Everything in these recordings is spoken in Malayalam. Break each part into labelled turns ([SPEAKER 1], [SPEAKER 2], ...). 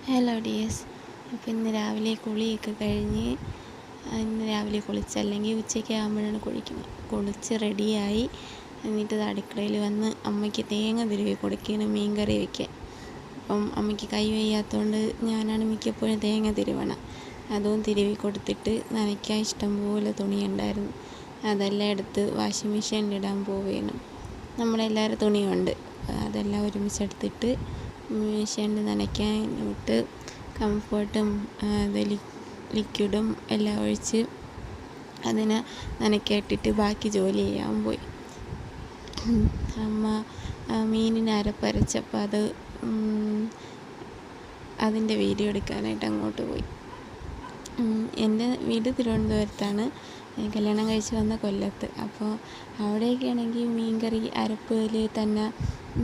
[SPEAKER 1] Hello dears. അപ്പോൾ ഇന്ന് രാവിലെ കുളിയൊക്കെ കഴിഞ്ഞ് ഇന്ന് രാവിലെ കുളിച്ചല്ലെങ്കിൽ ഉച്ചയ്ക്ക് ആകുമ്പോഴാണ് കുളിച്ച് റെഡിയായി. എന്നിട്ട് അടുക്കളയിൽ വന്ന് അമ്മയ്ക്ക് തേങ്ങ തിരുവി കൊടുക്കുകയാണ് മീൻ കറി വയ്ക്കാൻ. അപ്പം അമ്മയ്ക്ക് കൈ വയ്യാത്തതുകൊണ്ട് ഞാനാണ് മിക്കപ്പോഴും തേങ്ങ തിരുവണം. അതും തിരുവി കൊടുത്തിട്ട് നനയ്ക്കാൻ ഇഷ്ടംപോലെ തുണിയുണ്ടായിരുന്നു. അതെല്ലാം എടുത്ത് വാഷിംഗ് മെഷീനിലിടാൻ പോവുകയാണ്. നമ്മളെല്ലാവരും തുണിയുണ്ട്, അതെല്ലാം ഒരുമിച്ചെടുത്തിട്ട് മെഷീനിൽ നനയ്ക്കാൻ ഇട്ട് കംഫേർട്ടും ലിക്വിഡും എല്ലാം ഒഴിച്ച് അതിനെ നനയ്ക്കായിട്ടിട്ട് ബാക്കി ജോലി ചെയ്യാൻ പോയി. അമ്മ മീനിന് അരപ്പരച്ചപ്പോൾ അതിൻ്റെ വീഡിയോ എടുക്കാനായിട്ട് അങ്ങോട്ട് പോയി. എൻ്റെ വീട് തിരുവനന്തപുരത്താണ്, കല്യാണം കഴിച്ച് വന്ന കൊല്ലത്ത്. അപ്പോൾ അവിടെയൊക്കെ ആണെങ്കിൽ മീൻകറി അരപ്പിൽ തന്നെ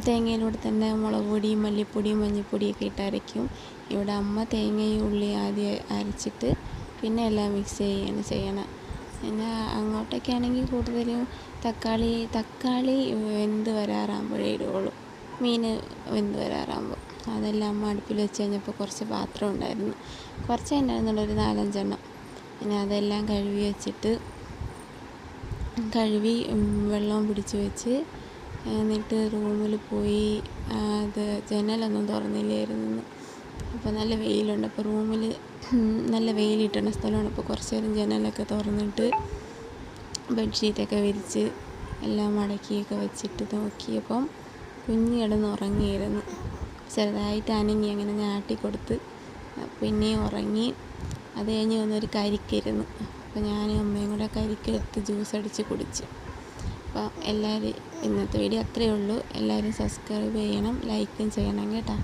[SPEAKER 1] തേങ്ങയിലൂടെ തന്നെ മുളക് പൊടിയും മല്ലിപ്പൊടിയും മഞ്ഞൾപ്പൊടിയൊക്കെ ഇട്ട് അരയ്ക്കും. ഇവിടെ അമ്മ തേങ്ങയും ഉള്ളി ആദ്യം അരച്ചിട്ട് പിന്നെ എല്ലാം മിക്സ് ചെയ്യുകയാണ് ചെയ്യണം. പിന്നെ അങ്ങോട്ടൊക്കെ ആണെങ്കിൽ കൂടുതലും തക്കാളി വെന്ത് വരാറാകുമ്പോഴേ ഇടുകയുള്ളൂ. മീൻ വെന്ത് വരാറാകുമ്പോൾ അതെല്ലാം അമ്മ അടുപ്പിൽ വെച്ച് കഴിഞ്ഞപ്പോൾ കുറച്ച് പാത്രം ഉണ്ടായിരുന്നു, കുറച്ചേ ഉണ്ടായിരുന്നുള്ളൂ, ഒരു 4-5 എണ്ണം. പിന്നെ അതെല്ലാം കഴുകി വെള്ളവും പിടിച്ച് വെച്ച് എന്നിട്ട് റൂമിൽ പോയി. അത് ജനലൊന്നും തുറന്നില്ലായിരുന്നു. അപ്പോൾ നല്ല വെയിലുണ്ട്. അപ്പോൾ റൂമിൽ നല്ല വെയിലിട്ടുന്ന സ്ഥലമാണ്. അപ്പോൾ കുറച്ച് നേരം ജനലൊക്കെ തുറന്നിട്ട് ബെഡ്ഷീറ്റൊക്കെ വിരിച്ച് എല്ലാം മടക്കിയൊക്കെ വെച്ചിട്ട് നോക്കിയപ്പം കുഞ്ഞ് കിടന്ന് ഉറങ്ങിയിരുന്നു. ചെറുതായിട്ട് അനങ്ങി, അങ്ങനെ ഞാട്ടിക്കൊടുത്ത് പിന്നെയും ഉറങ്ങി. അത് കഴിഞ്ഞ് വന്നൊരു കരിക്കിരുന്നു. അപ്പോൾ ഞാനും അമ്മയും കൂടെ കരിക്കെടുത്ത് ജ്യൂസ് അടിച്ച് കുടിച്ചു. അപ്പോൾ എല്ലാവരും ഇന്നത്തെ വീഡിയോ അത്രയേ ഉള്ളൂ. എല്ലാവരും സബ്സ്ക്രൈബ് ചെയ്യണം, ലൈക്കും ചെയ്യണം കേട്ടോ.